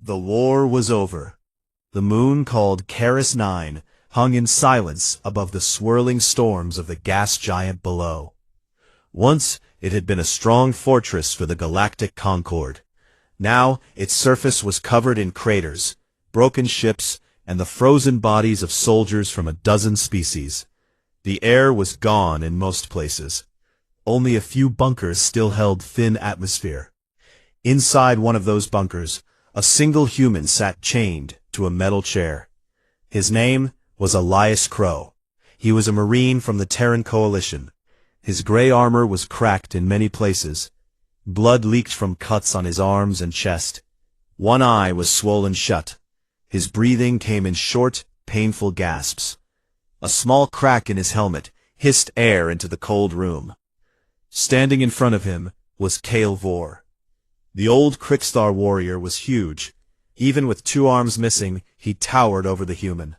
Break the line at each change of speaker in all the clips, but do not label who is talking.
The war was over. The moon, called Caris 9, hung in silence above the swirling storms of the gas giant below. Once it had been a strong fortress for the galactic Concord. Now its surface was covered in craters, broken ships, and the frozen bodies of soldiers from a dozen species. The air was gone in most places. Only a few bunkers still held thin atmosphere. Inside one of those bunkers, a single human sat chained to a metal chair. His name was Elias Crow. He was a Marine from the Terran Coalition. His gray armor was cracked in many places. Blood leaked from cuts on his arms and chest. One eye was swollen shut. His breathing came in short, painful gasps. A small crack in his helmet hissed air into the cold room. Standing in front of him was Kale Vor. The old Krikstar warrior was huge. Even with 2 arms missing, he towered over the human.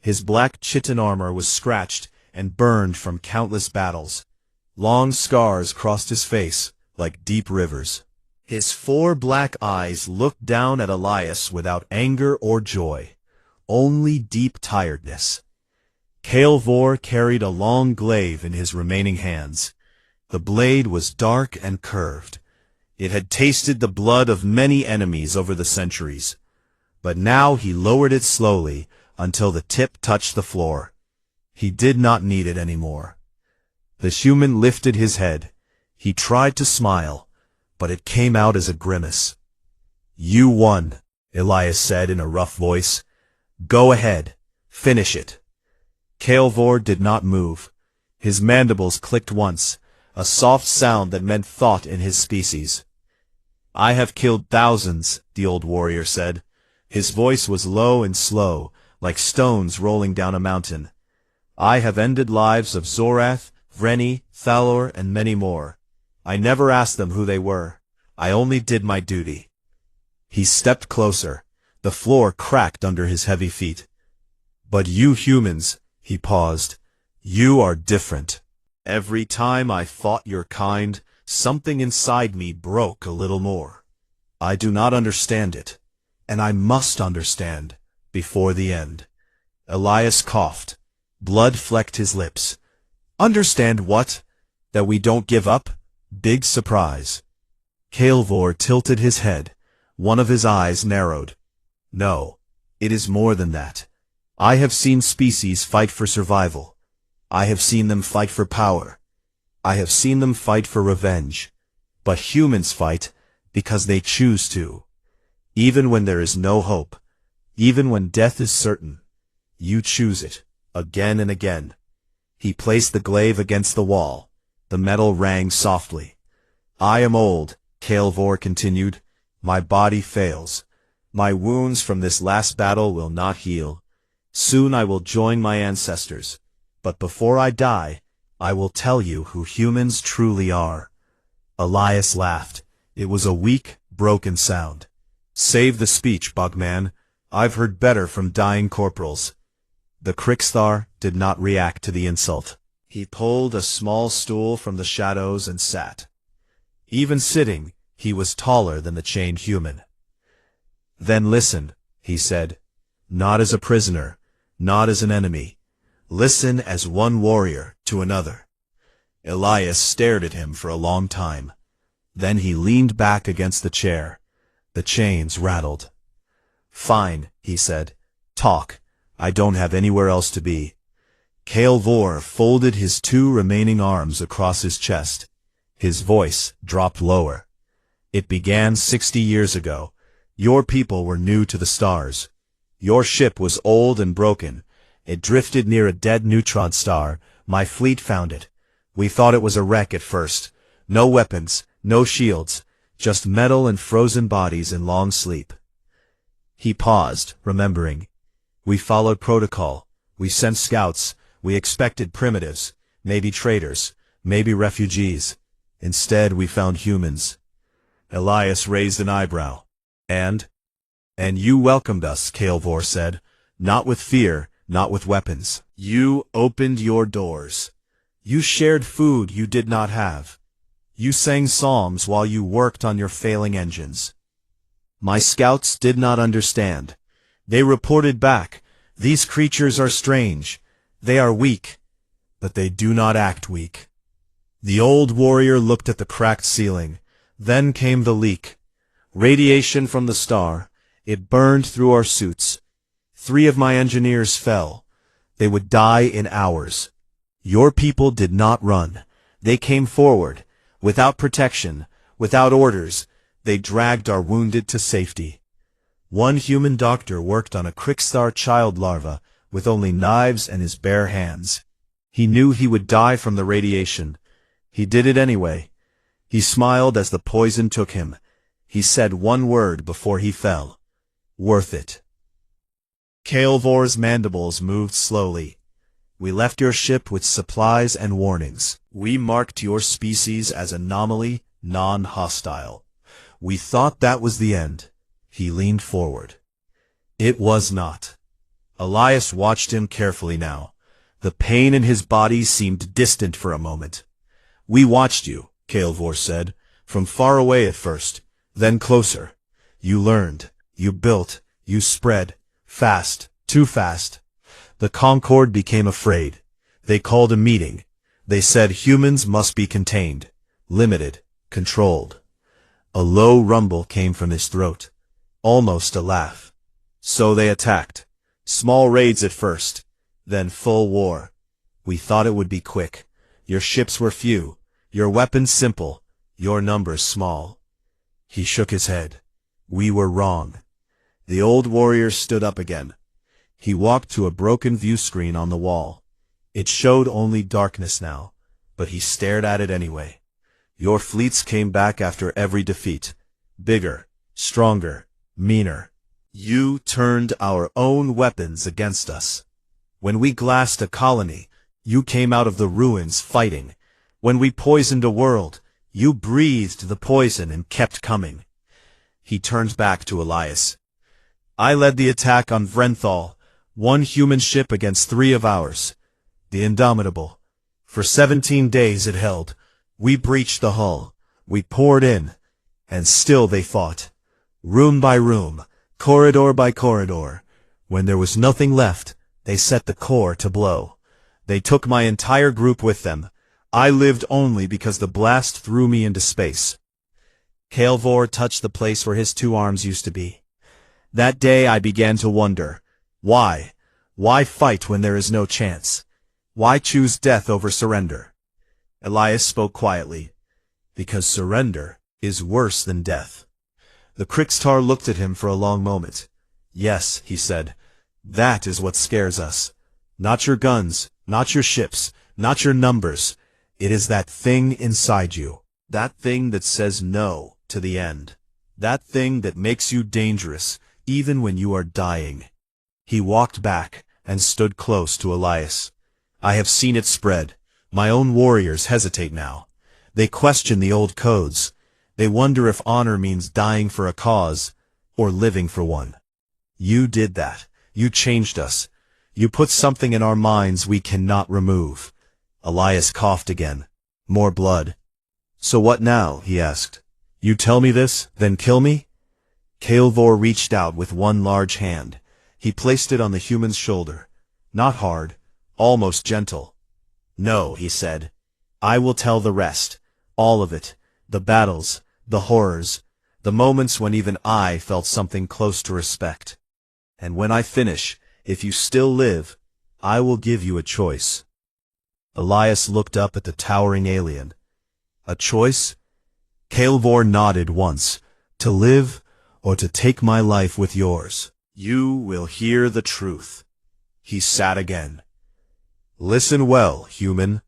His black chitin armor was scratched and burned from countless battles. Long scars crossed his face like deep rivers. His 4 black eyes looked down at Elias without anger or joy, only deep tiredness. Kale Vor carried a long glaive in his remaining hands. The blade was dark and curved. It had tasted the blood of many enemies over the centuries. But now he lowered it slowly until the tip touched the floor. He did not need it anymore. The human lifted his head. He tried to smile, but it came out as a grimace. "You won," Elias said in a rough voice. "Go ahead. Finish it." Kale Vor did not move. His mandibles clicked once, a soft sound that meant thought in his species. "I have killed thousands," the old warrior said. His voice was low and slow, like stones rolling down a mountain. "I have ended lives of Zorath, Vreni, Thalor, and many more. I never asked them who they were. I only did my duty." He stepped closer. The floor cracked under his heavy feet. "But you humans," he paused, "you are different. Every time I fought your kind, something inside me broke a little more. I do not understand it, and I must understand before the end." Elias coughed. Blood flecked his lips. "Understand what? That we don't give up?" Big surprise. Kale Vor tilted his head. One of his eyes narrowed. "No, it is more than that. I have seen species fight for survival. I have seen them fight for power. I have seen them fight for revenge. But humans fight because they choose to. Even when there is no hope, even when death is certain, you choose it, again and again." He placed the glaive against the wall. The metal rang softly. "I am old," Kale Vor continued. "My body fails. My wounds from this last battle will not heal. Soon I will join my ancestors. But before I die, I will tell you who humans truly are." Elias laughed. It was a weak, broken sound. "Save the speech, Bogman. I've heard better from dying corporals." The Krikstar did not react to the insult. He pulled a small stool from the shadows and sat. Even sitting, he was taller than the chained human. "Then listen," he said. "Not as a prisoner, not as an enemy. Listen as one warrior to another." Elias stared at him for a long time. Then he leaned back against the chair. The chains rattled. "Fine," he said. "Talk. I don't have anywhere else to be." Kale Vor folded his 2 remaining arms across his chest. His voice dropped lower. "It began 60 years ago. Your people were new to the stars. Your ship was old and broken. It drifted near a dead neutron star. My fleet found it. We thought it was a wreck at first. No weapons, no shields, just metal and frozen bodies in long sleep." He paused, remembering. "We followed protocol. We sent scouts. We expected primitives, maybe traders, maybe refugees. Instead, we found humans." Elias raised an eyebrow. And you welcomed us," Kale Vor said. "Not with fear, not with weapons. You opened your doors. You shared food you did not have. You sang psalms while you worked on your failing engines. My scouts did not understand. They reported back, "These creatures are strange. They are weak, but they do not act weak." The old warrior looked at the cracked ceiling. Then came the leak. Radiation from the star. It burned through our suits. 3 of my engineers fell. They would die in hours. Your people did not run. They came forward. Without protection, without orders, they dragged our wounded to safety. One human doctor worked on a Krikstar child larva with only knives and his bare hands. He knew he would die from the radiation. He did it anyway. He smiled as the poison took him. He said one word before he fell. "Worth it." Kael'vor's mandibles moved slowly. "We left your ship with supplies and warnings. We marked your species as anomaly, non-hostile. We thought that was the end." He leaned forward. It was not. Elias watched him carefully now. The pain in his body seemed distant for a moment. "We watched you," Kael'vor said, "from far away at first, then closer. You learned, you built, you spread, fast, too fast. The Concord became afraid. They called a meeting. They said humans must be contained, limited, controlled." A low rumble came from his throat, almost a laugh. "So they attacked. Small raids at first, then full war. We thought it would be quick. Your ships were few, your weapons simple, your numbers small." He shook his head. "We were wrong." The old warrior stood up again. He walked to a broken view screen on the wall. It showed only darkness now, but he stared at it anyway. "Your fleets came back after every defeat. Bigger, stronger, meaner. You turned our own weapons against us. When we glassed a colony, you came out of the ruins fighting. When we poisoned a world, you breathed the poison and kept coming." He turned back to Elias. "I led the attack on Vrenthal, 1 human ship against 3 of ours. The Indomitable. For 17 days it held. We breached the hull. We poured in. And still they fought. Room by room, corridor by corridor. When there was nothing left, they set the core to blow. They took my entire group with them. I lived only because the blast threw me into space." Kael'vor touched the place where his 2 arms used to be. "That day I began to wonder. Why? Why fight when there is no chance? Why choose death over surrender?" Elias spoke quietly. "Because surrender is worse than death." The Krikstar looked at him for a long moment. "Yes," he said, "that is what scares us. Not your guns, not your ships, not your numbers. It is that thing inside you. That thing that says no to the end. That thing that makes you dangerous, even when you are dying." He walked back and stood close to Elias. "I have seen it spread. My own warriors hesitate now. They question the old codes. They wonder if honor means dying for a cause or living for one. You did that. You changed us. You put something in our minds we cannot remove." Elias coughed again. More blood. "So what now?" he asked. "You tell me this, then kill me?" Kael'vor reached out with one large hand. He placed it on the human's shoulder. Not hard, almost gentle. "No," he said. "I will tell the rest. All of it. The battles, the horrors, the moments when even I felt something close to respect. And when I finish, if you still live, I will give you a choice." Elias looked up at the towering alien. "A choice?" Kael'vor nodded once. "To live, or to take my life with yours. You will hear the truth." He sat again. "Listen well, human.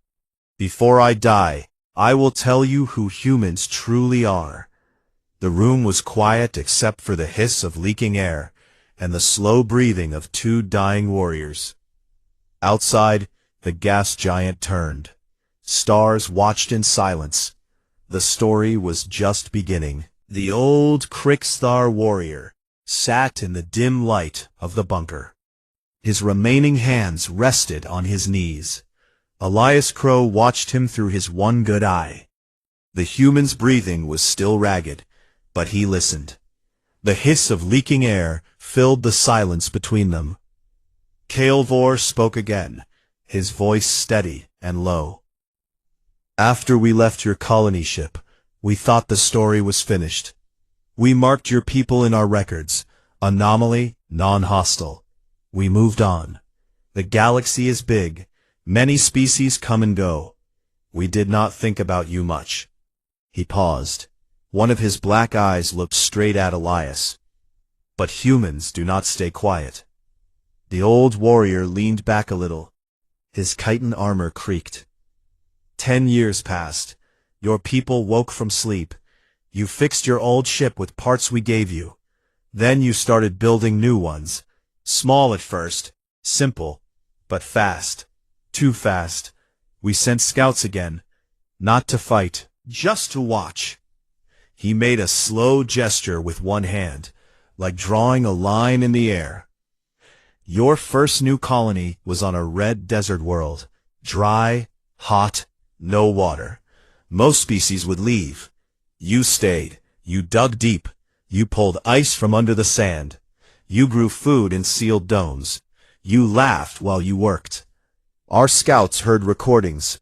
Before I die, I will tell you who humans truly are." The room was quiet except for the hiss of leaking air and the slow breathing of 2 dying warriors. Outside, the gas giant turned. Stars watched in silence. The story was just beginning. The old Krikstar warrior sat in the dim light of the bunker. His remaining hands rested on his knees. Elias Crow watched him through his one good eye. The human's breathing was still ragged, but he listened. The hiss of leaking air filled the silence between them. Kael'vor spoke again, his voice steady and low. After we left your colony ship, we thought the story was finished. We marked your people in our records, anomaly, non-hostile. We moved on. The galaxy is big. Many species come and go. We did not think about you much. He paused. One of his black eyes looked straight at Elias. But humans do not stay quiet. The old warrior leaned back a little. His chitin armor creaked. 10 years passed. Your people woke from sleep. You fixed your old ship with parts we gave you. Then you started building new ones. Small at first, simple, but fast. Too fast. We sent scouts again. Not to fight, just to watch. He made a slow gesture with one hand, like drawing a line in the air. Your first new colony was on a red desert world. Dry, hot, no water. Most species would leave. You stayed. You dug deep. You pulled ice from under the sand. You grew food in sealed domes. You laughed while you worked. Our scouts heard recordings.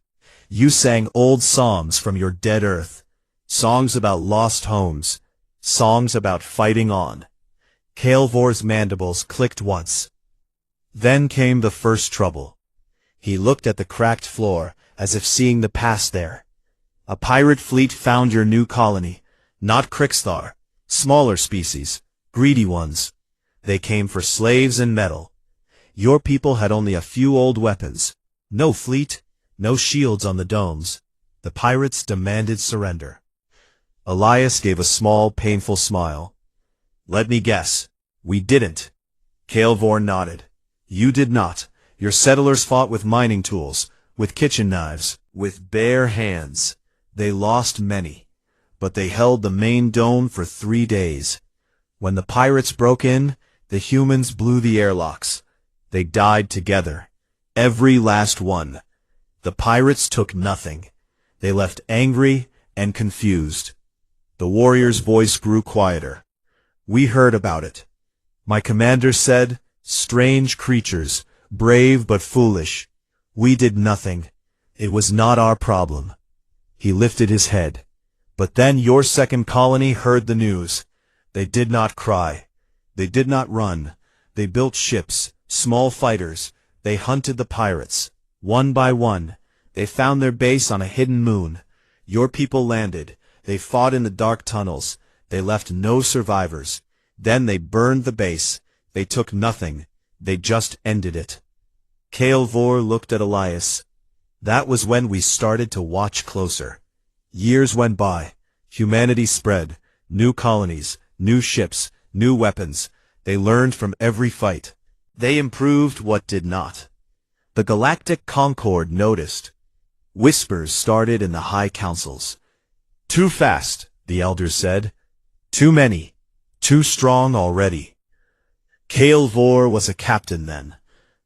You sang old songs from your dead earth. Songs about lost homes. Songs about fighting on. Kael'vor's mandibles clicked once. Then came the first trouble. He looked at the cracked floor, as if seeing the past there. A pirate fleet found your new colony. Not Krixthar. Smaller species. Greedy ones. They came for slaves and metal. Your people had only a few old weapons. No fleet, no shields on the domes. The pirates demanded surrender. Elias gave a small, painful smile. Let me guess. We didn't. Kael'vor nodded. You did not. Your settlers fought with mining tools, with kitchen knives, with bare hands. They lost many, but they held the main dome for 3 days. When the pirates broke in, the humans blew the airlocks. They died together. Every last one. The pirates took nothing. They left angry and confused. The warrior's voice grew quieter. We heard about it. My commander said, strange creatures, brave but foolish. We did nothing. It was not our problem. He lifted his head. But then your second colony heard the news. They did not cry. They did not run. They built ships, small fighters. They hunted the pirates. One by one, they found their base on a hidden moon. Your people landed. They fought in the dark tunnels. They left no survivors. Then they burned the base. They took nothing. They just ended it. Kael'vor looked at Elias. That was when we started to watch closer. Years went by. Humanity spread. New colonies, new ships, new weapons. They learned from every fight. They improved what did not. The Galactic Concord noticed. Whispers started in the high councils. Too fast, the elders said. Too many. Too strong already. Kael'vor was a captain then.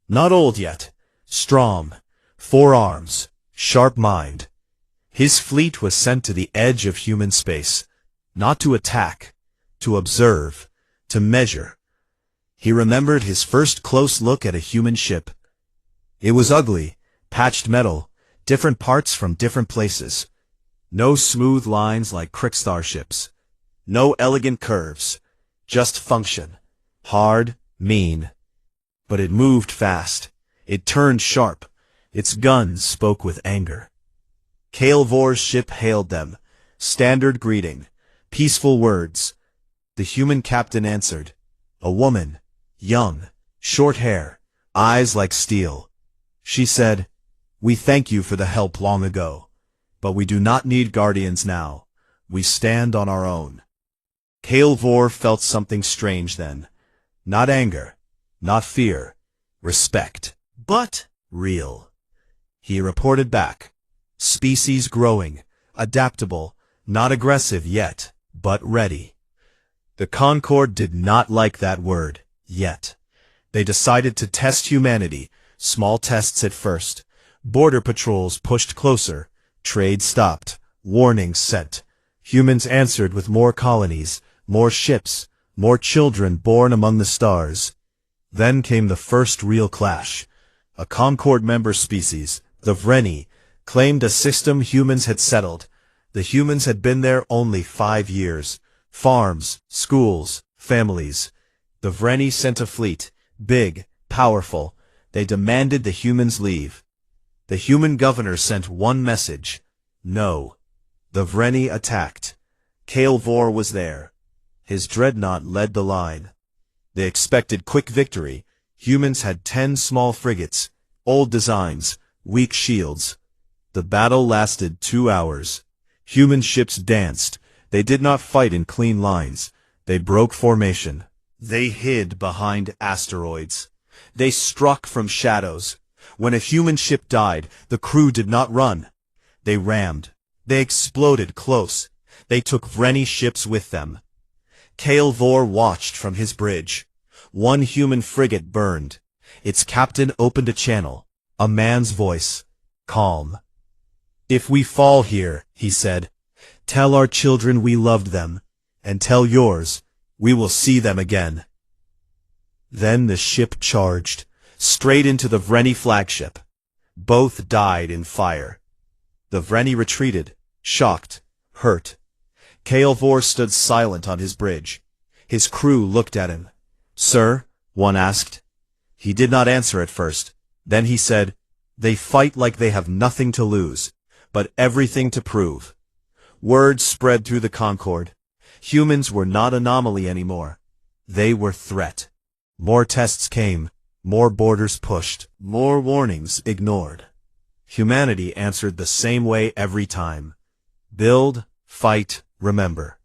Not old yet. Strong. 4 arms. Sharp mind. His fleet was sent to the edge of human space. Not to attack. To observe. To measure. He remembered his first close look at a human ship. It was ugly. Patched metal. Different parts from different places. No smooth lines like Krixthar ships. No elegant curves. Just function. Hard, mean. But it moved fast. It turned sharp. Its guns spoke with anger. Kael'vor's ship hailed them. Standard greeting. Peaceful words. The human captain answered. A woman. Young. Short hair. Eyes like steel. She said, We thank you for the help long ago. But we do not need guardians now. We stand on our own. Kael'vor felt something strange then. Not anger. Not fear. Respect. But real. He reported back. Species growing. Adaptable. Not aggressive yet, but ready. The Concord did not like that word, yet. They decided to test humanity. Small tests at first. Border patrols pushed closer. Trade stopped. Warnings sent. Humans answered with more colonies, more ships, more children born among the stars. Then came the first real clash. A Concord member species, the Vreni, claimed a system humans had settled. The humans had been there only 5 years. Farms, schools, families. The Vreni sent a fleet, big, powerful. They demanded the humans leave. The human governor sent one message: no. The Vreni attacked. Kael'vor was there. His dreadnought led the line. They expected quick victory. Humans had 10 small frigates, old designs, weak shields. The battle lasted 2 hours. Human ships danced. They did not fight in clean lines. They broke formation. They hid behind asteroids. They struck from shadows. When a human ship died, the crew did not run. They rammed. They exploded close. They took Vreni ships with them. Kael'vor watched from his bridge. One human frigate burned. Its captain opened a channel. A man's voice. Calm. "If we fall here," he said, "tell our children we loved them, and tell yours we will see them again." Then the ship charged, straight into the Vreni flagship. Both died in fire. The Vreni retreated, shocked, hurt. Kael'vor stood silent on his bridge. His crew looked at him. "Sir?" one asked. He did not answer at first. Then he said, "They fight like they have nothing to lose, but everything to prove." Word spread through the Concord. Humans were not anomaly anymore. They were threat. More tests came, more borders pushed, more warnings ignored. Humanity answered the same way every time. Build, fight, remember.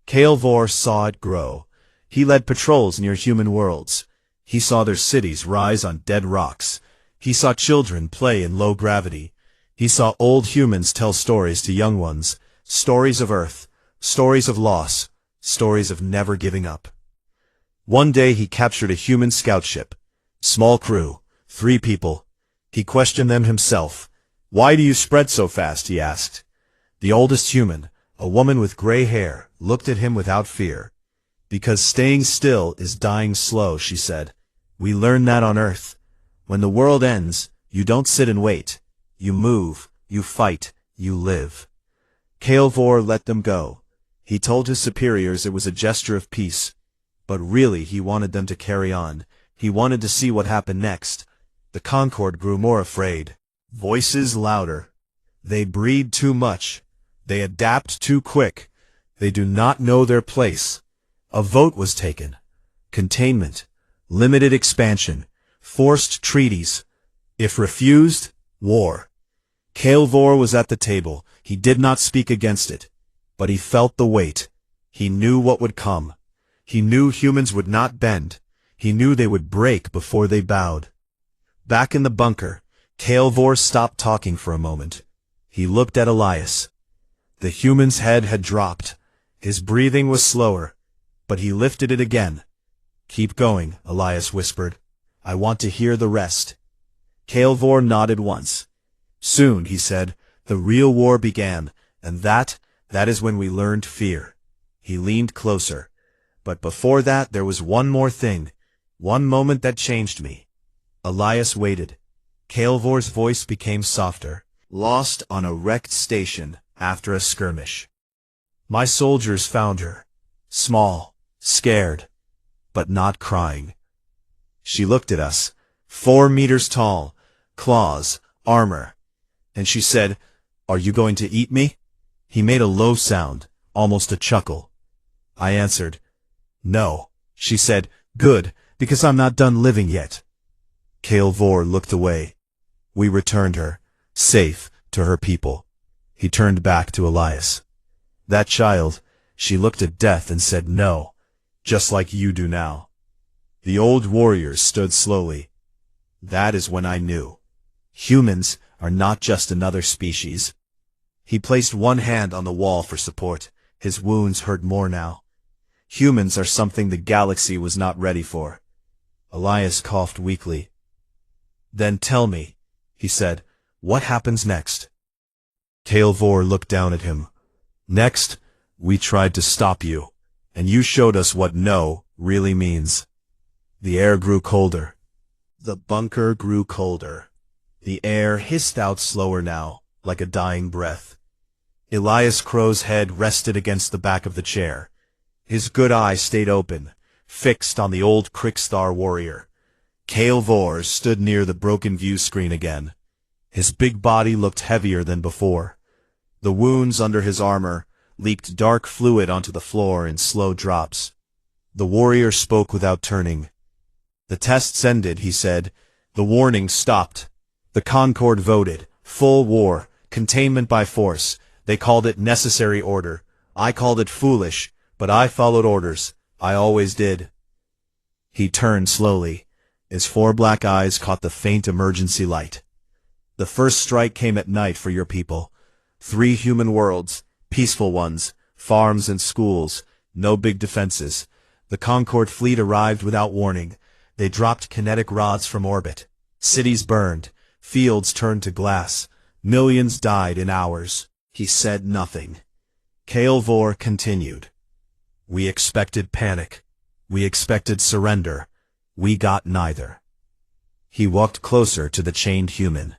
Kael'vor saw it grow. He led patrols near human worlds. He saw their cities rise on dead rocks. He saw children play in low gravity. He saw old humans tell stories to young ones, stories of Earth, stories of loss, stories of never giving up. One day he captured a human scout ship. Small crew, 3 people. He questioned them himself. "Why do you spread so fast?" he asked. The oldest human, a woman with gray hair, looked at him without fear. "Because staying still is dying slow," she said. "We learn that on Earth. When the world ends, you don't sit and wait. You move, you fight, you live." Kael'vor let them go. He told his superiors it was a gesture of peace. But really he wanted them to carry on. He wanted to see what happened next. The Concord grew more afraid. Voices louder. They breed too much. They adapt too quick. They do not know their place. A vote was taken. Containment. Limited expansion. Forced treaties. If refused, war. Kael'vor was at the table. He did not speak against it. But he felt the weight. He knew what would come. He knew humans would not bend. He knew they would break before they bowed. Back in the bunker, Kael'vor stopped talking for a moment. He looked at Elias. The human's head had dropped. His breathing was slower, but he lifted it again. "Keep going," Elias whispered. "I want to hear the rest." Kael'vor nodded once. "Soon," he said, "the real war began, and that is when we learned fear." He leaned closer. "But before that there was one more thing, one moment that changed me." Elias waited. Kael'vor's voice became softer. "Lost on a wrecked station after a skirmish. My soldiers found her, small, scared, but not crying. She looked at us, 4 meters tall, claws, armor, and she said, 'Are you going to eat me?' He made a low sound, almost a chuckle. I answered, 'No.' She said, 'Good, because I'm not done living yet.'" Kael'vor looked away. We returned her, safe, to her people. He turned back to Elias. "That child," she looked at death and said no, just like you do now. The old warriors stood slowly. That is when I knew. Humans are not just another species. He placed one hand on the wall for support. His wounds hurt more now. Humans are something the galaxy was not ready for. Elias coughed weakly. "Then tell me," he said, "what happens next?" Kael'vor looked down at him. "Next, we tried to stop you, and you showed us what no really means. The air grew colder. The bunker grew colder. The air hissed out slower now, like a dying breath. Elias Crow's head rested against the back of the chair. His good eye stayed open, fixed on the old Krikstar warrior. Kale Vor stood near the broken view screen again. His big body looked heavier than before. The wounds under his armor leaked dark fluid onto the floor in slow drops. The warrior spoke without turning. The tests ended, he said. The warning stopped. The Concord voted. Full war. Containment by force. They called it necessary order. I called it foolish, but I followed orders. I always did. He turned slowly. His 4 black eyes caught the faint emergency light. The first strike came at night for your people. 3 human worlds, peaceful ones, farms and schools, no big defenses. The Concord fleet arrived without warning. They dropped kinetic rods from orbit. Cities burned. Fields turned to glass. Millions died in hours. He said nothing. Kale Vor continued. We expected panic. We expected surrender. We got neither. He walked closer to the chained human.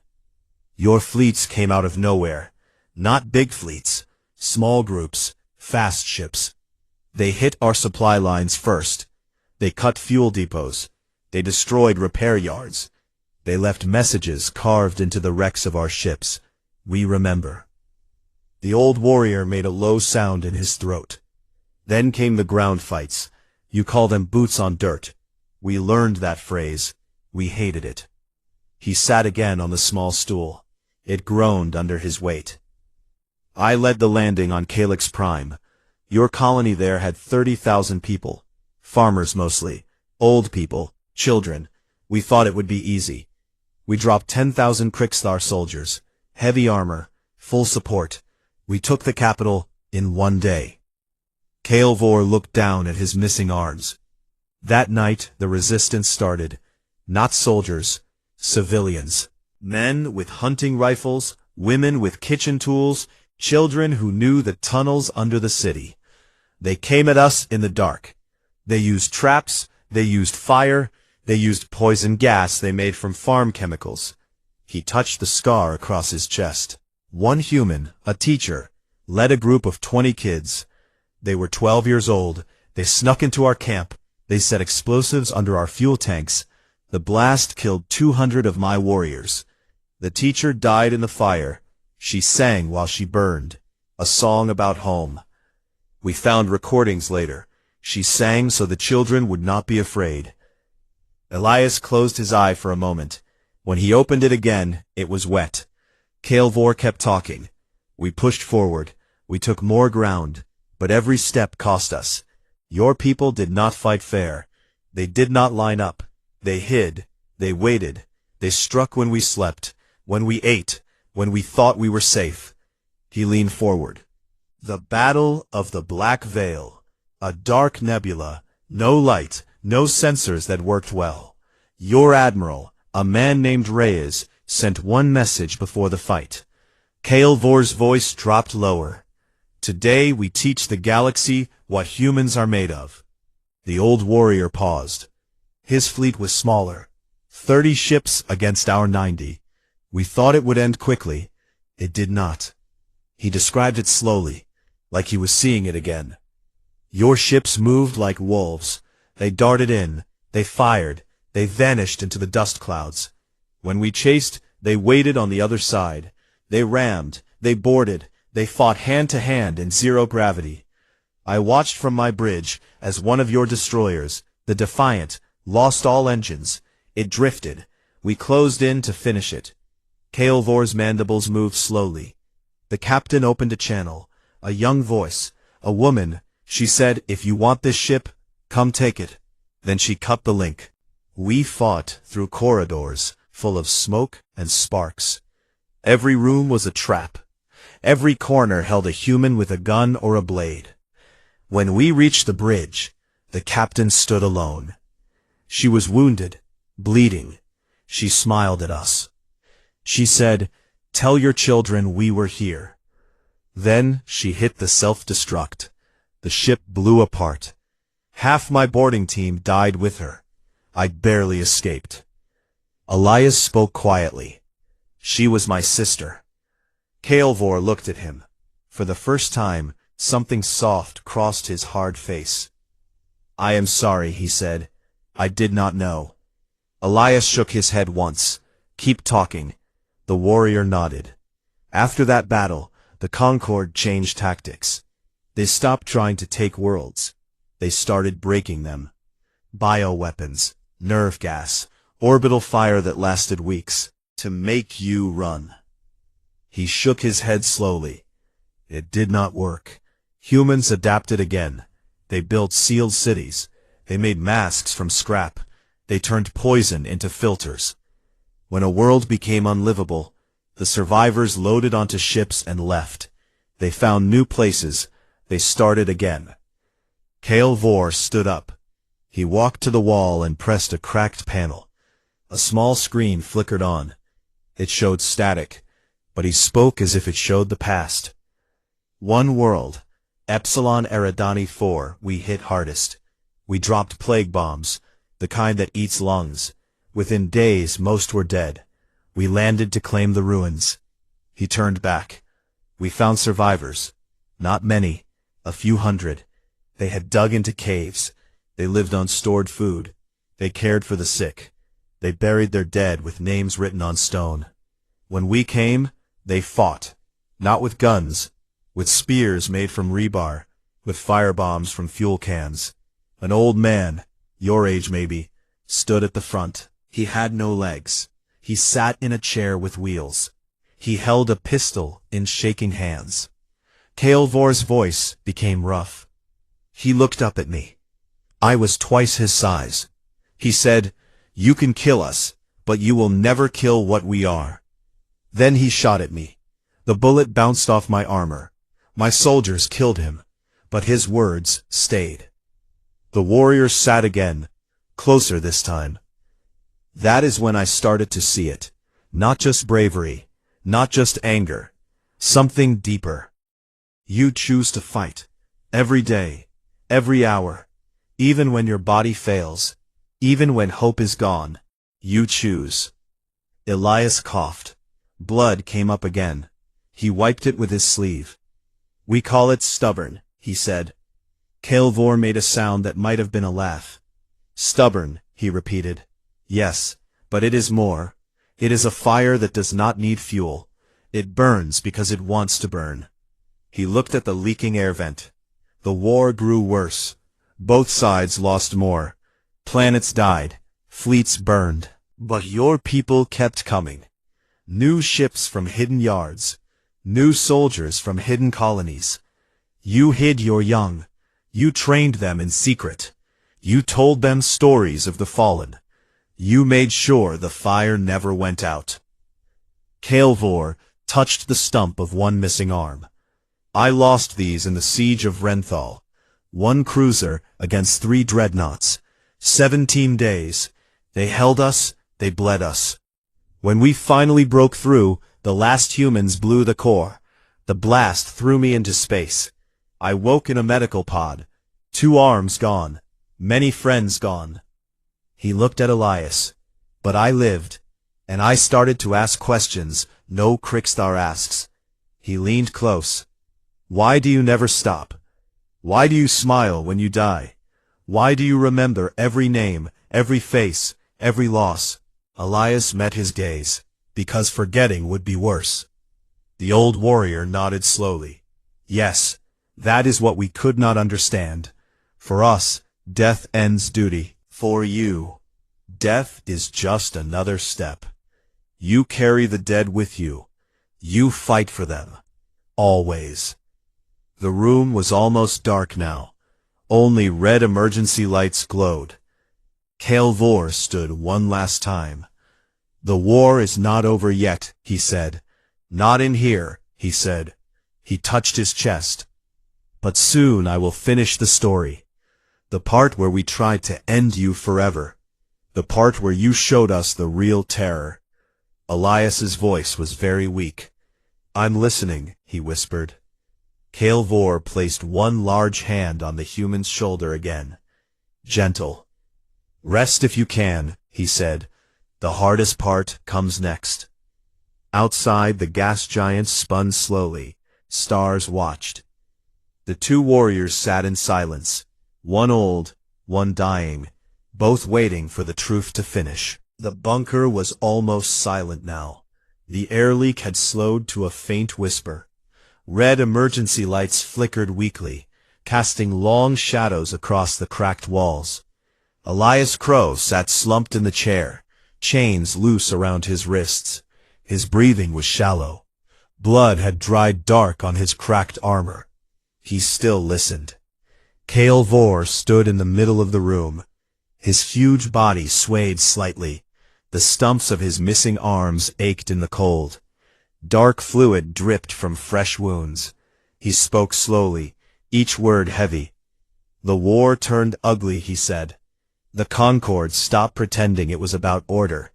Your fleets came out of nowhere. Not big fleets. Small groups. Fast ships. They hit our supply lines first. They cut fuel depots. They destroyed repair yards. They left messages carved into the wrecks of our ships. We remember. The old warrior made a low sound in his throat. Then came the ground fights. You call them boots on dirt. We learned that phrase. We hated it. He sat again on the small stool. It groaned under his weight. I led the landing on Calyx Prime. Your colony there had 30,000 people. Farmers mostly. Old people. Children. We thought it would be easy. We dropped 10,000 Krikstar soldiers. Heavy armor. Full support. We took the capital in 1 day. Kale Vor looked down at his missing arms. That night the resistance started. Not soldiers. Civilians. Men with hunting rifles. Women with kitchen tools. Children who knew the tunnels under the city. They came at us in the dark. They used traps. They used fire. They used poison gas they made from farm chemicals. He touched the scar across his chest. One human, a teacher, led a group of 20 kids. They were 12 years old. They snuck into our camp. They set explosives under our fuel tanks. The blast killed 200 of my warriors. The teacher died in the fire. She sang while she burned. A song about home. We found recordings later. She sang so the children would not be afraid. Elias closed his eye for a moment. When he opened it again, it was wet. Kale Vor kept talking. We pushed forward. We took more ground. But every step cost us. Your people did not fight fair. They did not line up. They hid. They waited. They struck when we slept. When we ate. When we thought we were safe. He leaned forward. The Battle of the Black Veil. A dark nebula. No light. No sensors that worked well. Your admiral, a man named Reyes, sent one message before the fight. Kale Vor's voice dropped lower. Today we teach the galaxy what humans are made of. The old warrior paused. His fleet was smaller. 30 ships against our 90. We thought it would end quickly. It did not. He described it slowly, like he was seeing it again. Your ships moved like wolves. They darted in, they fired, they vanished into the dust clouds. When we chased, they waited on the other side. They rammed, they boarded, they fought hand to hand in zero gravity. I watched from my bridge as one of your destroyers, the Defiant, lost all engines. It drifted. We closed in to finish it. Kale Vor's mandibles moved slowly. The captain opened a channel. A young voice, a woman. She said, if you want this ship, come take it. Then she cut the link. We fought through corridors full of smoke and sparks. Every room was a trap. Every corner held a human with a gun or a blade. When we reached the bridge, the captain stood alone. She was wounded, bleeding. She smiled at us. She said, tell your children we were here. Then she hit the self-destruct. The ship blew apart. Half my boarding team died with her. I barely escaped. Elias spoke quietly. She was my sister. Kael'vor looked at him. For the first time, something soft crossed his hard face. I am sorry, he said. I did not know. Elias shook his head once. Keep talking. The warrior nodded. After that battle, the Concord changed tactics. They stopped trying to take worlds. They started breaking them. Bioweapons, nerve gas, orbital fire that lasted weeks, to make you run. He shook his head slowly. It did not work. Humans adapted again. They built sealed cities. They made masks from scrap. They turned poison into filters. When a world became unlivable, the survivors loaded onto ships and left. They found new places. They started again. Kael'vor stood up. He walked to the wall and pressed a cracked panel. A small screen flickered on. It showed static, but he spoke as if it showed the past. One world, Epsilon Eridani 4, we hit hardest. We dropped plague bombs, the kind that eats lungs. Within days, most were dead. We landed to claim the ruins. He turned back. We found survivors. Not many. A few hundred. They had dug into caves. They lived on stored food. They cared for the sick. They buried their dead with names written on stone. When we came, they fought. Not with guns. With spears made from rebar. With firebombs from fuel cans. An old man, your age maybe, stood at the front. He had no legs. He sat in a chair with wheels. He held a pistol in shaking hands. Kael'vor's voice became rough. He looked up at me. I was twice his size. He said, "You can kill us, but you will never kill what we are." Then he shot at me. The bullet bounced off my armor. My soldiers killed him, but his words stayed. The warrior sat again, closer this time. That is when I started to see it. Not just bravery, not just anger, something deeper. You choose to fight, every day, every hour, even when your body fails, even when hope is gone, you choose. Elias coughed. Blood came up again. He wiped it with his sleeve. We call it stubborn, he said. Kael'vor made a sound that might have been a laugh. Stubborn, he repeated. Yes, but it is more. It is a fire that does not need fuel. It burns because it wants to burn. He looked at the leaking air vent. The war grew worse. Both sides lost more. Planets died. Fleets burned. But your people kept coming. New ships from hidden yards. New soldiers from hidden colonies. You hid your young. You trained them in secret. You told them stories of the fallen. You made sure the fire never went out. Kael'vor touched the stump of one missing arm. I lost these in the siege of Renthal. 1 cruiser against 3 dreadnoughts. 17 days. They held us, they bled us. When we finally broke through, the last humans blew the core. The blast threw me into space. I woke in a medical pod. 2 arms gone. Many friends gone. He looked at Elias. But I lived. And I started to ask questions no Krikstar asks. He leaned close. Why do you never stop? Why do you smile when you die? Why do you remember every name, every face, every loss? Elias met his gaze. Because forgetting would be worse. The old warrior nodded slowly. Yes, that is what we could not understand. For us, death ends duty. For you, death is just another step. You carry the dead with you. You fight for them. Always. The room was almost dark now. Only red emergency lights glowed. Kael'vor stood one last time. The war is not over yet, he said. Not in here, he said. He touched his chest. But soon I will finish the story. The part where we tried to end you forever. The part where you showed us the real terror. Elias's voice was very weak. I'm listening, he whispered. Kael'vor placed one large hand on the human's shoulder again. Gentle. Rest if you can, he said. The hardest part comes next. Outside, the gas giants spun slowly. Stars watched. The two warriors sat in silence, one old, one dying, both waiting for the truth to finish. The bunker was almost silent now. The air leak had slowed to a faint whisper. Red emergency lights flickered weakly, casting long shadows across the cracked walls. Elias Crow sat slumped in the chair, chains loose around his wrists. His breathing was shallow. Blood had dried dark on his cracked armor. He still listened. Kael'vor stood in the middle of the room. His huge body swayed slightly. The stumps of his missing arms ached in the cold. Dark fluid dripped from fresh wounds. He spoke slowly, each word heavy. The war turned ugly, he said. The Concord stopped pretending it was about order.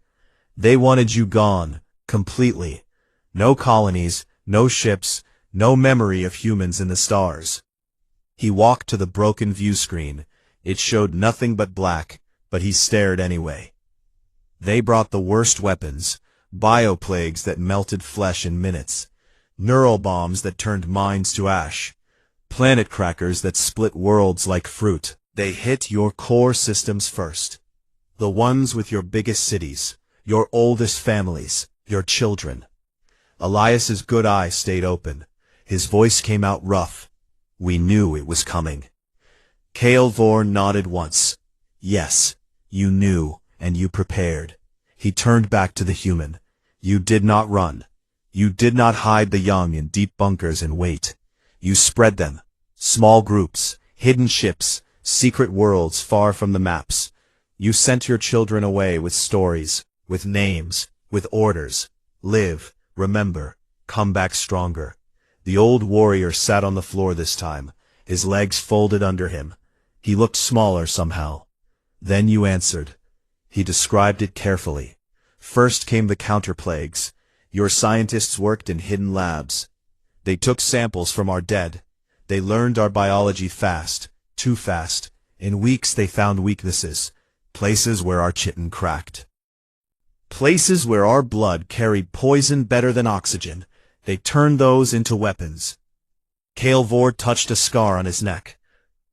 They wanted you gone, completely. No colonies, no ships, no memory of humans in the stars. He walked to the broken view screen. It showed nothing but black, but he stared anyway. They brought the worst weapons, bioplagues that melted flesh in minutes, neural bombs that turned minds to ash, planet crackers that split worlds like fruit. They hit your core systems first. The ones with your biggest cities, your oldest families, your children. Elias's good eye stayed open. His voice came out rough. We knew it was coming. Kael'vor nodded once. Yes, you knew, and you prepared. He turned back to the human. You did not run. You did not hide the young in deep bunkers and wait. You spread them. Small groups, hidden ships, secret worlds far from the maps. You sent your children away with stories, with names, with orders. Live, remember, come back stronger. The old warrior sat on the floor this time, his legs folded under him. He looked smaller somehow. Then you answered. He described it carefully. First came the counterplagues. Your scientists worked in hidden labs. They took samples from our dead. They learned our biology fast, too fast. In weeks they found weaknesses, places where our chitin cracked. Places where our blood carried poison better than oxygen. They turned those into weapons. Kael'vor touched a scar on his neck.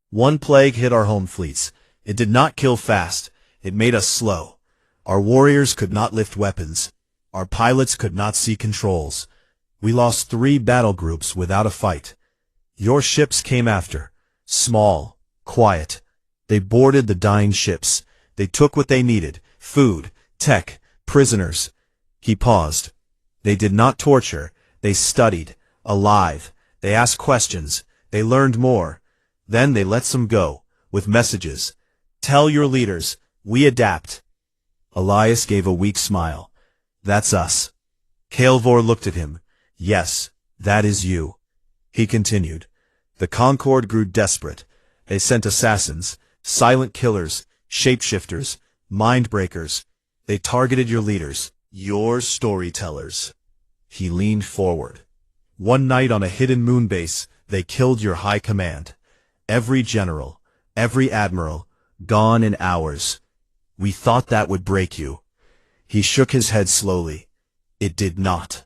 One plague hit our home fleets. It did not kill fast. It made us slow. Our warriors could not lift weapons. Our pilots could not see controls. We lost 3 battle groups without a fight. Your ships came after. Small, quiet. They boarded the dying ships. They took what they needed, food, tech, prisoners. He paused. They did not torture. They studied, alive. They asked questions. They learned more. Then they let some go, with messages. Tell your leaders, we adapt. Elias gave a weak smile. That's us. Kael'vor looked at him. Yes, that is you. He continued. The Concord grew desperate. They sent assassins, silent killers, shapeshifters, mind-breakers. They targeted your leaders, your storytellers. He leaned forward. One night on a hidden moon base, they killed your high command. Every general, every admiral, gone in hours. We thought that would break you. He shook his head slowly. It did not.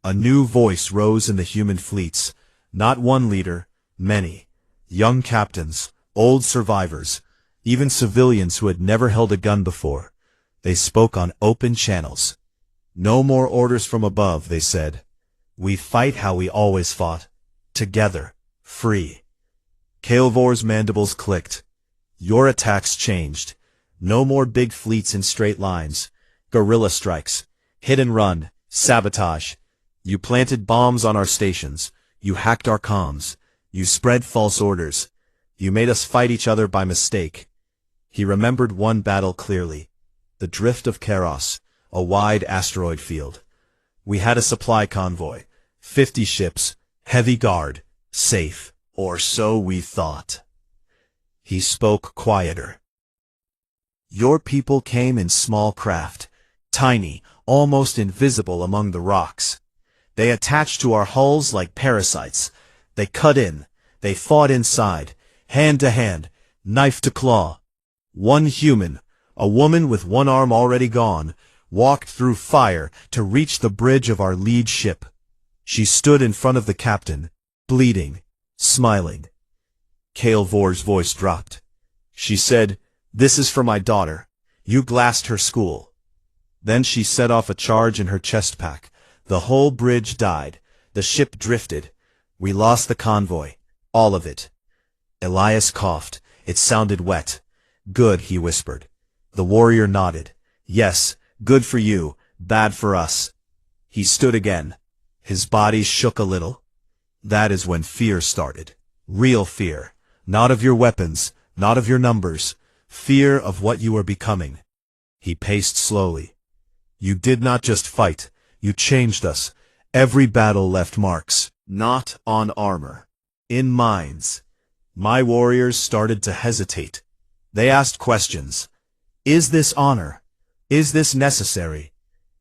A new voice rose in the human fleets. Not one leader, many. Young captains, old survivors, even civilians who had never held a gun before. They spoke on open channels. No more orders from above, they said. We fight how we always fought. Together. Free. Kael'vor's mandibles clicked. Your attacks changed. No more big fleets in straight lines. Guerrilla strikes. Hit and run. Sabotage. You planted bombs on our stations. You hacked our comms. You spread false orders. You made us fight each other by mistake. He remembered one battle clearly. The Drift of Keros, a wide asteroid field. We had a supply convoy. 50 ships, heavy guard, safe. Or so we thought. He spoke quieter. Your people came in small craft, tiny, almost invisible among the rocks. They attached to our hulls like parasites. They cut in. They fought inside, hand to hand, knife to claw. One human, a woman with one arm already gone, walked through fire to reach the bridge of our lead ship. She stood in front of the captain, bleeding, smiling. Kael'vor's voice dropped. She said, "This is for my daughter. You glassed her school." Then she set off a charge in her chest pack. The whole bridge died. The ship drifted. We lost the convoy. All of it. Elias coughed. It sounded wet. "Good," he whispered. The warrior nodded. "Yes, good for you, bad for us." He stood again. His body shook a little. That is when fear started. Real fear. Not of your weapons, not of your numbers. Fear of what you are becoming. He paced slowly. "You did not just fight. You changed us. Every battle left marks. Not on armor. In minds." My warriors started to hesitate. They asked questions. Is this honor? Is this necessary?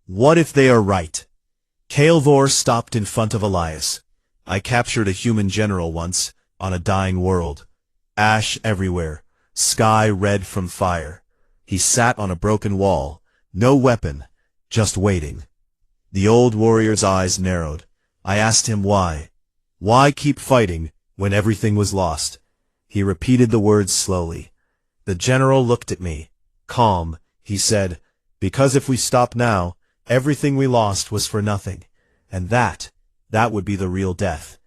What if they are right? Kael'vor stopped in front of Elias. "I captured a human general once, on a dying world. Ash everywhere, sky red from fire. He sat on a broken wall, no weapon, just waiting." The old warrior's eyes narrowed. I asked him why. Why keep fighting when everything was lost? He repeated the words slowly. The general looked at me. Calm, he said, "Because if we stop now, everything we lost was for nothing. And that would be the real death."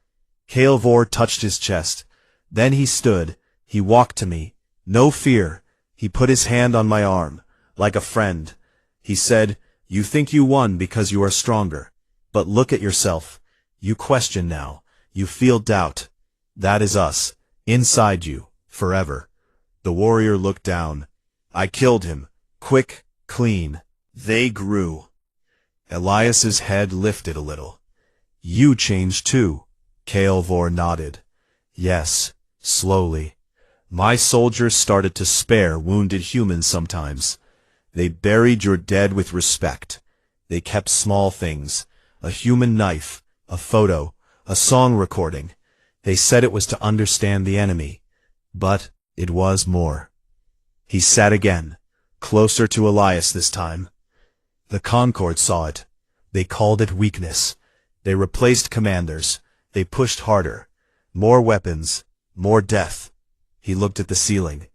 Kael'vor touched his chest. Then he stood. He walked to me. No fear. He put his hand on my arm, like a friend. He said, "You think you won because you are stronger. But look at yourself. You question now. You feel doubt. That is us. Inside you. Forever." The warrior looked down. "I killed him. Quick, clean. They grew." Elias's head lifted a little. "You changed too." Kael'vor nodded. "Yes, slowly. My soldiers started to spare wounded humans sometimes. They buried your dead with respect. They kept small things, a human knife, a photo, a song recording. They said it was to understand the enemy. But it was more." He sat again, closer to Elias this time. The Concord saw it. They called it weakness. They replaced commanders. They pushed harder. More weapons, more death. He looked at the ceiling.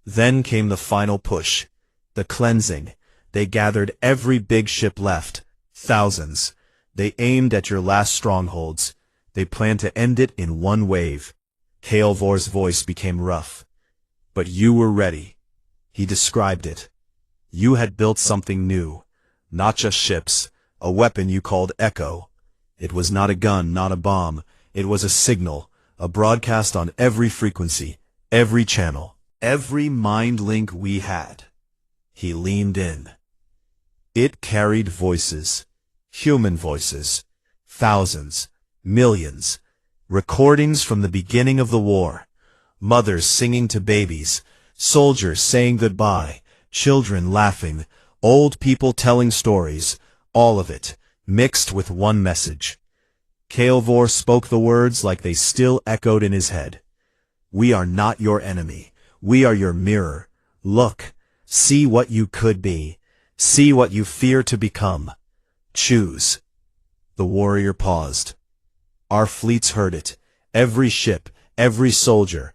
Then came the final push. The cleansing. They gathered every big ship left. Thousands. They aimed at your last strongholds. They planned to end it in one wave. Kael'vor's voice became rough. "But you were ready." He described it. "You had built something new. Not just ships. A weapon you called Echo. It was not a gun, not a bomb. It was a signal. A broadcast on every frequency. Every channel. Every mind link we had." He leaned in. It carried voices. Human voices. Thousands. Millions. Recordings from the beginning of the war. Mothers singing to babies. Soldiers saying goodbye. Children laughing. Old people telling stories. All of it, mixed with one message. Kael'vor spoke the words like they still echoed in his head. "We are not your enemy. We are your mirror. Look. See what you could be. See what you fear to become. Choose." The warrior paused. Our fleets heard it. Every ship, every soldier.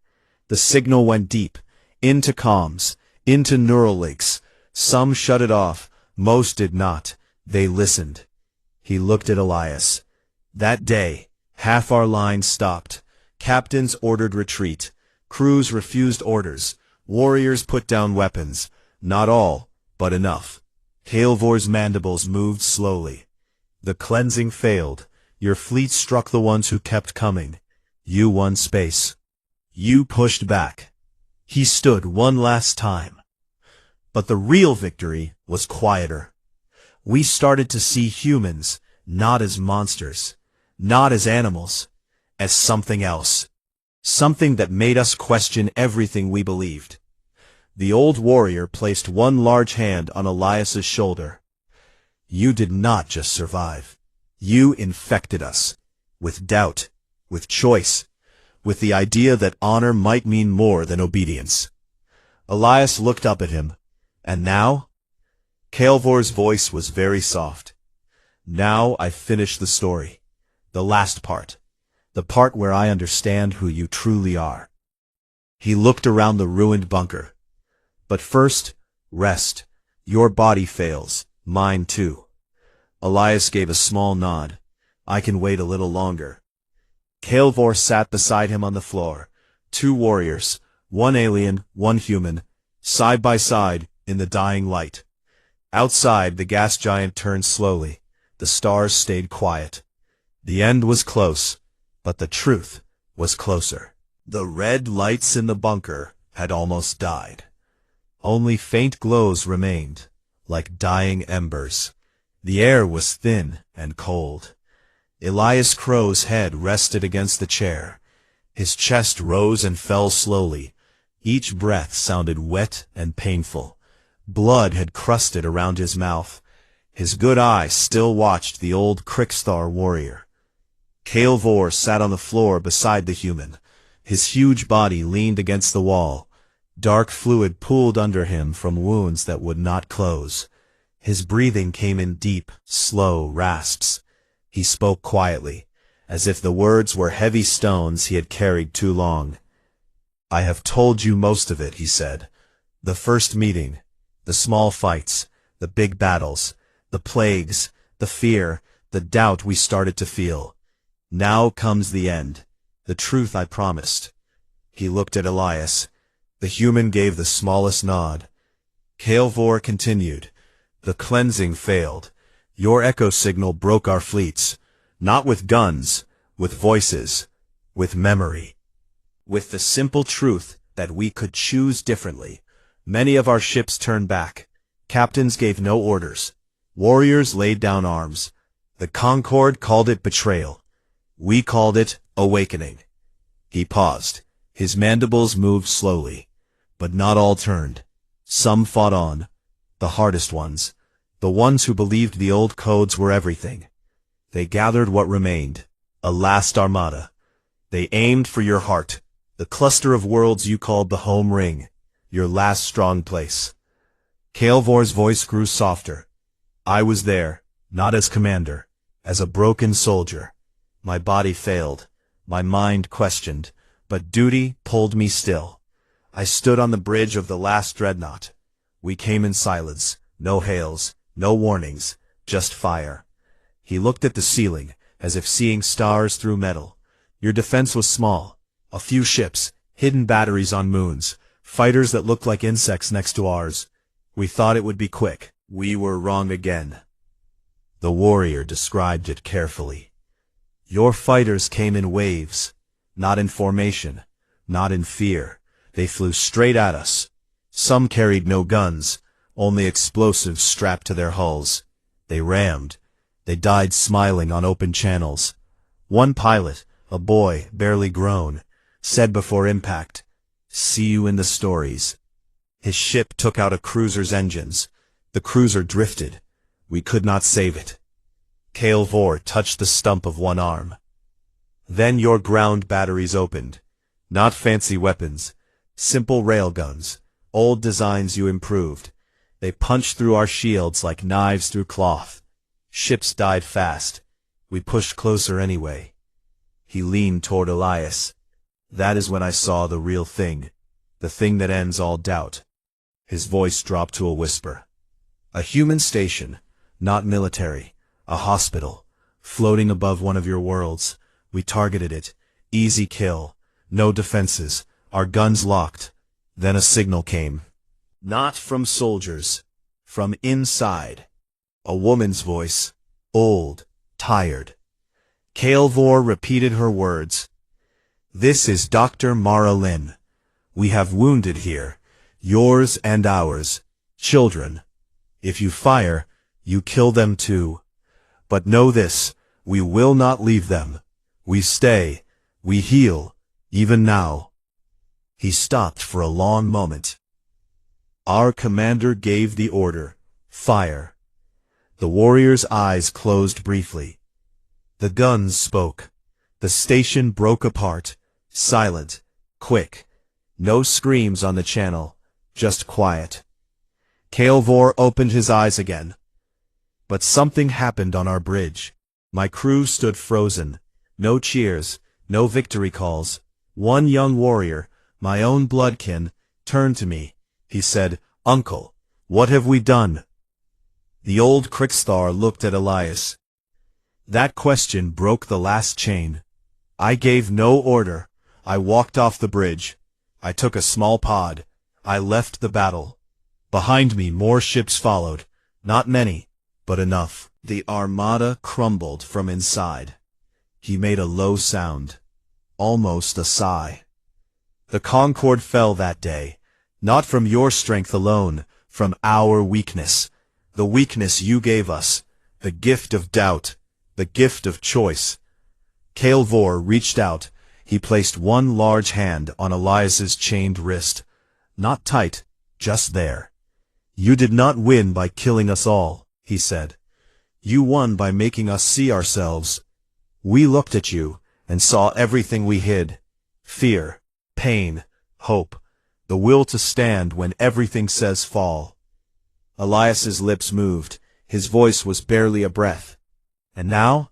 The signal went deep, into comms, into neural links. Some shut it off, most did not. They listened. He looked at Elias. That day, half our line stopped. Captains ordered retreat. Crews refused orders. Warriors put down weapons. Not all, but enough. Kael'vor's mandibles moved slowly. The cleansing failed. Your fleet struck the ones who kept coming. You won space. You pushed back. He stood one last time. But the real victory was quieter. We started to see humans, not as monsters, not as animals, as something else. Something that made us question everything we believed. The old warrior placed one large hand on Elias's shoulder. You did not just survive. You infected us. With doubt, with choice, with the idea that honor might mean more than obedience. Elias looked up at him. And now? Kael'vor's voice was very soft. Now I've finished the story. The last part. The part where I understand who you truly are. He looked around the ruined bunker. But first, rest. Your body fails. Mine too. Elias gave a small nod. I can wait a little longer. Kael'vor sat beside him on the floor. 2 warriors, 1 alien, 1 human, side by side, in the dying light. Outside, the gas giant turned slowly. The stars stayed quiet. The end was close, but the truth was closer. The red lights in the bunker had almost died. Only faint glows remained, like dying embers. The air was thin and cold. Elias Crow's head rested against the chair. His chest rose and fell slowly. Each breath sounded wet and painful. Blood had crusted around his mouth. His good eye still watched the old Kriksthar warrior. Kael'vor sat on the floor beside the human. His huge body leaned against the wall. Dark fluid pooled under him from wounds that would not close. His breathing came in deep, slow rasps. He spoke quietly, as if the words were heavy stones he had carried too long. I have told you most of it, he said. The first meeting, the small fights, the big battles, the plagues, the fear, the doubt we started to feel. Now comes the end, the truth I promised. He looked at Elias. The human gave the smallest nod. Kael'vor continued. The cleansing failed. Your echo signal broke our fleets, not with guns, with voices, with memory. With the simple truth that we could choose differently. Many of our ships turned back. Captains gave no orders. Warriors laid down arms. The Concord called it betrayal. We called it awakening. He paused. His mandibles moved slowly. But not all turned. Some fought on. The hardest ones. The ones who believed the old codes were everything. They gathered what remained. A last armada. They aimed for your heart. The cluster of worlds you called the home ring. Your last strong place. Kael'vor's voice grew softer. I was there, not as commander, as a broken soldier. My body failed. My mind questioned. But duty pulled me still. I stood on the bridge of the last dreadnought. We came in silence. No hails, no warnings, just fire. He looked at the ceiling, as if seeing stars through metal. Your defense was small. A few ships, hidden batteries on moons, fighters that looked like insects next to ours. We thought it would be quick. We were wrong again. The warrior described it carefully. Your fighters came in waves, not in formation, not in fear. They flew straight at us. Some carried no guns, only explosives strapped to their hulls. They rammed. They died smiling on open channels. One pilot, a boy barely grown, said before impact, "See you in the stories." His ship took out a cruiser's engines. The cruiser drifted. We could not save it. Kael'vor touched the stump of one arm. Then your ground batteries opened. Not fancy weapons. Simple railguns. Old designs you improved. They punched through our shields like knives through cloth. Ships died fast. We pushed closer anyway. He leaned toward Elias. That is when I saw the real thing. The thing that ends all doubt. His voice dropped to a whisper. A human station, not military. A hospital, floating above one of your worlds. We targeted it. Easy kill. No defenses. Our guns locked. Then a signal came. Not from soldiers. From inside. A woman's voice. Old. Tired. Kael'vor repeated her words. This is Dr. Mara Lin. We have wounded here. Yours and ours. Children. If you fire, you kill them too. But know this, we will not leave them. We stay. We heal. Even now. He stopped for a long moment. Our commander gave the order. Fire. The warrior's eyes closed briefly. The guns spoke. The station broke apart, silent, quick. No screams on the channel, just quiet. Kael'vor opened his eyes again. But something happened on our bridge. My crew stood frozen. No cheers, no victory calls. One young warrior, my own bloodkin, turned to me. He said, "Uncle, what have we done?" The old Kriksthar looked at Elias. That question broke the last chain. I gave no order. I walked off the bridge. I took a small pod. I left the battle. Behind me more ships followed. Not many, but enough. The armada crumbled from inside. He made a low sound, almost a sigh. The Concord fell that day, not from your strength alone, from our weakness. The weakness you gave us, the gift of doubt, the gift of choice. Kael'vor reached out. He placed one large hand on Elias's chained wrist. Not tight, just there. You did not win by killing us all, he said. You won by making us see ourselves. We looked at you and saw everything we hid. Fear, pain, hope, the will to stand when everything says fall. Elias's lips moved. His voice was barely a breath. And now?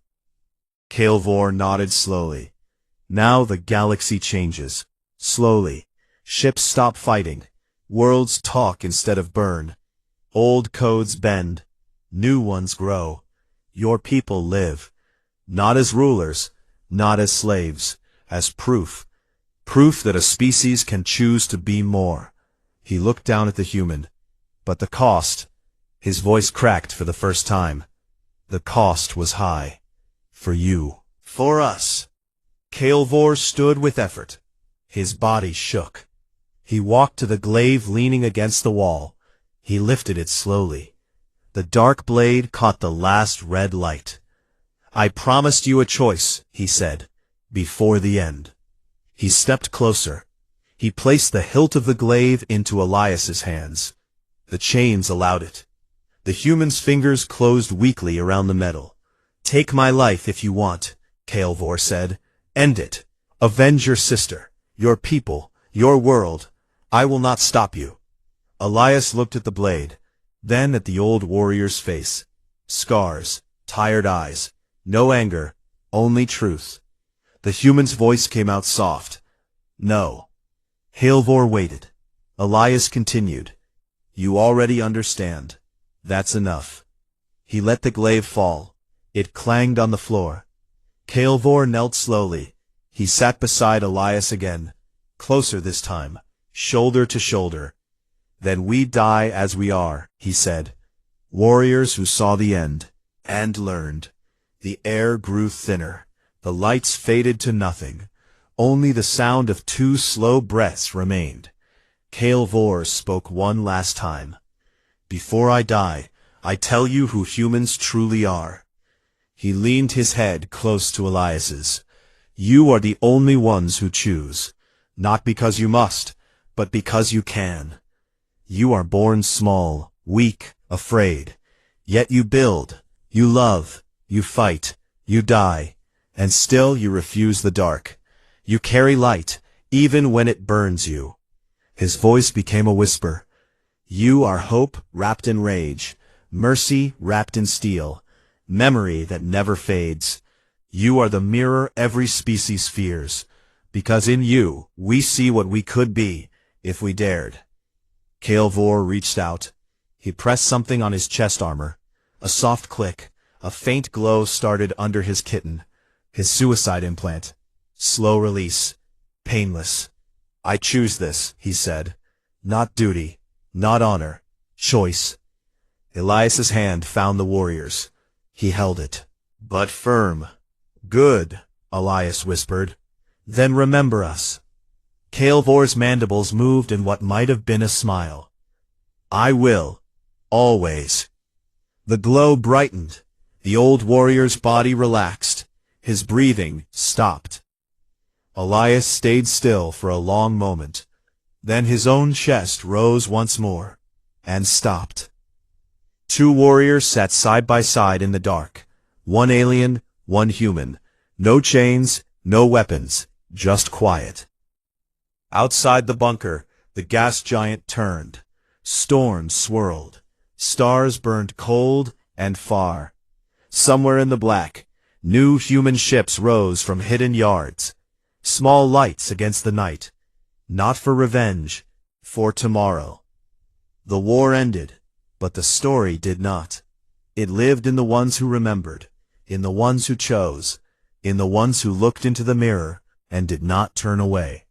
Kael'vor nodded slowly. Now the galaxy changes. Slowly. Ships stop fighting. Worlds talk instead of burn. Old codes bend. New ones grow. Your people live. Not as rulers, not as slaves, as proof. Proof that a species can choose to be more. He looked down at the human. But the cost, his voice cracked for the first time. The cost was high. For you. For us. Kael'vor stood with effort. His body shook. He walked to the glaive leaning against the wall. He lifted it slowly. The dark blade caught the last red light. I promised you a choice, he said, before the end. He stepped closer. He placed the hilt of the glaive into Elias's hands. The chains allowed it. The human's fingers closed weakly around the metal. Take my life if you want, Kael'vor said. End it. Avenge your sister, your people, your world. I will not stop you. Elias looked at the blade, then at the old warrior's face. Scars, tired eyes, no anger, only truth. The human's voice came out soft. No. Kael'vor waited. Elias continued. You already understand. That's enough. He let the glaive fall. It clanged on the floor. Kael'vor knelt slowly. He sat beside Elias again, closer this time, shoulder to shoulder. Then we die as we are, he said. Warriors who saw the end, and learned. The air grew thinner. The lights faded to nothing. Only the sound of 2 slow breaths remained. Kael'vor spoke one last time. Before I die, I tell you who humans truly are. He leaned his head close to Elias's. You are the only ones who choose, not because you must, but because you can. You are born small, weak, afraid. Yet you build, you love, you fight, you die, and still you refuse the dark. You carry light, even when it burns you. His voice became a whisper. You are hope wrapped in rage, mercy wrapped in steel, memory that never fades. You are the mirror every species fears, because in you we see what we could be, if we dared. Kael'vor reached out. He pressed something on his chest armor. A soft click, a faint glow started under his kitten, his suicide implant. Slow release, painless. I choose this, he said. Not duty, not honor, choice. Elias's hand found the warrior's. He held it, but firm. Good, Elias whispered. Then remember us. Kael'vor's mandibles moved in what might have been a smile. I will. Always. The glow brightened. The old warrior's body relaxed. His breathing stopped. Elias stayed still for a long moment. Then his own chest rose once more, and stopped. 2 warriors sat side by side in the dark. One alien, one human. No chains, No weapons, just quiet. Outside the bunker, the gas giant turned. Storms swirled. Stars burned cold and far. Somewhere in the black, new human ships rose from hidden yards. Small lights against the night. Not for revenge, for tomorrow. The war ended, but the story did not. It lived in the ones who remembered, in the ones who chose, in the ones who looked into the mirror and did not turn away.